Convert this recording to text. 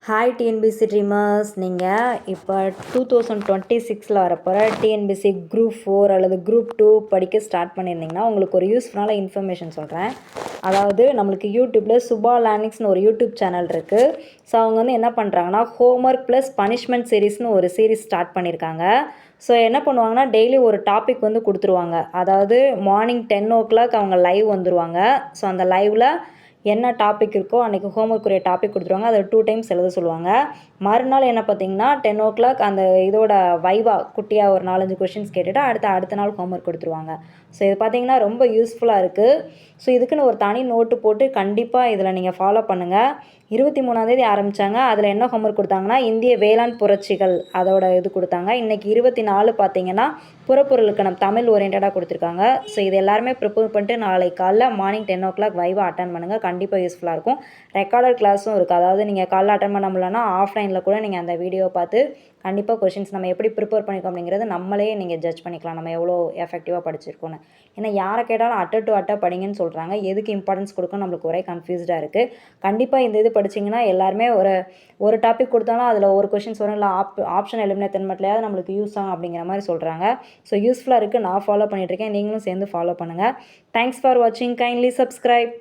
Hi TNPSC dreamers, நீங்கள் இப்போ 2026 வரப்போகிற டிஎன்பிசி குரூப் 4 அல்லது குரூப் 2 படிக்க ஸ்டார்ட் பண்ணியிருந்தீங்கன்னா உங்களுக்கு ஒரு யூஸ்ஃபுல்லான இன்ஃபர்மேஷன் சொல்கிறேன். அதாவது நம்மளுக்கு யூடியூப்பில் சுபா லேர்னிங்ஸ்னு ஒரு யூடியூப் சேனல் இருக்குது. ஸோ அவங்க வந்து என்ன பண்ணுறாங்கன்னா ஹோம்ஒர்க் ப்ளஸ் பனிஷ்மெண்ட் சீரீஸ்னு ஒரு சீரீஸ் ஸ்டார்ட் பண்ணியிருக்காங்க. ஸோ என்ன பண்ணுவாங்கன்னா டெய்லி ஒரு டாபிக் வந்து கொடுத்துருவாங்க. அதாவது மார்னிங் 10 o'clock அவங்க லைவ் வந்துடுவாங்க. ஸோ அந்த லைவில் என்ன டாபிக் இருக்கோ அன்றைக்கி ஹோம்ஒர்க்குரிய டாபிக் கொடுத்துருவாங்க. அதை 2 times எழுத சொல்லுவாங்க. மறுநாள் என்ன பார்த்தீங்கன்னா 10 o'clock அந்த இதோட வைவா குட்டியாக ஒரு 4-5 கொஷின்ஸ் கேட்டுட்டு அடுத்த நாள் ஹோம்ஒர்க் கொடுத்துருவாங்க. ஸோ இது பார்த்திங்கன்னா ரொம்ப யூஸ்ஃபுல்லாக இருக்குது. ஸோ இதுக்குன்னு ஒரு தனி நோட்டு போட்டு கண்டிப்பாக இதில் நீங்கள் ஃபாலோ பண்ணுங்கள். 23ஆம் தேதி ஆரம்பித்தாங்க. அதில் என்ன ஹோம்ஒர்க் கொடுத்தாங்கன்னா இந்திய வேளாண் புரட்சிகள் அதோட இது கொடுத்தாங்க. இன்றைக்கி 24 பார்த்தீங்கன்னா புறப்பொருளுக்கணம் தமிழ் ஓரியன்டாக கொடுத்துருக்காங்க. ஸோ இது எல்லாருமே ப்ரிப்பேர் பண்ணிட்டு நாளைக்கு காலைல மார்னிங் 10 o'clock வைவா அட்டன் பண்ணுங்கள். கண்டிப்பாக யூஸ்ஃபுல்லாக இருக்கும். ரெக்கார்டட் கிளாஸும் இருக்குது. அதாவது நீங்கள் காலைல அட்டன் பண்ண முடியலன்னா ஆஃப்லைனில் கூட நீங்கள் அந்த வீடியோ பார்த்து கண்டிப்பாக கொஷின்ஸ் நம்ம எப்படி ப்ரிப்பேர் பண்ணிக்கோம் அப்படிங்கிறது நம்மளே நீங்கள் ஜட்ஜ் பண்ணிக்கலாம், நம்ம எவ்வளோ எஃபெக்டிவாக படிச்சிருக்கோன்னு. ஏன்னா யாரை கேட்டாலும் அட்டை படிங்கன்னு சொல்கிறாங்க. எதுக்கு இம்பார்ட்டன்ஸ் கொடுக்கணும் நம்மளுக்கு ஒரே கன்ஃபியூஸ்டாக இருக்குது. கண்டிப்பாக இந்த இது படிச்சிங்கன்னா எல்லாருமே ஒரு டாபிக் கொடுத்தாலும் அதில் ஒரு கொஷின்ஸ் வரும், இல்லை ஆப்ஷன் எலிமினேட் மட்டும் நம்மளுக்கு யூஸ் ஆகும் அப்படிங்கிற மாதிரி சொல்கிறாங்க. ஸோ யூஸ்ஃபுல்லாக இருக்குது. நான் ஃபாலோ பண்ணிகிட்ருக்கேன். நீங்களும் சேர்ந்து ஃபாலோ பண்ணுங்கள். தேங்க்ஸ் ஃபார் வாட்சிங். Kindly subscribe.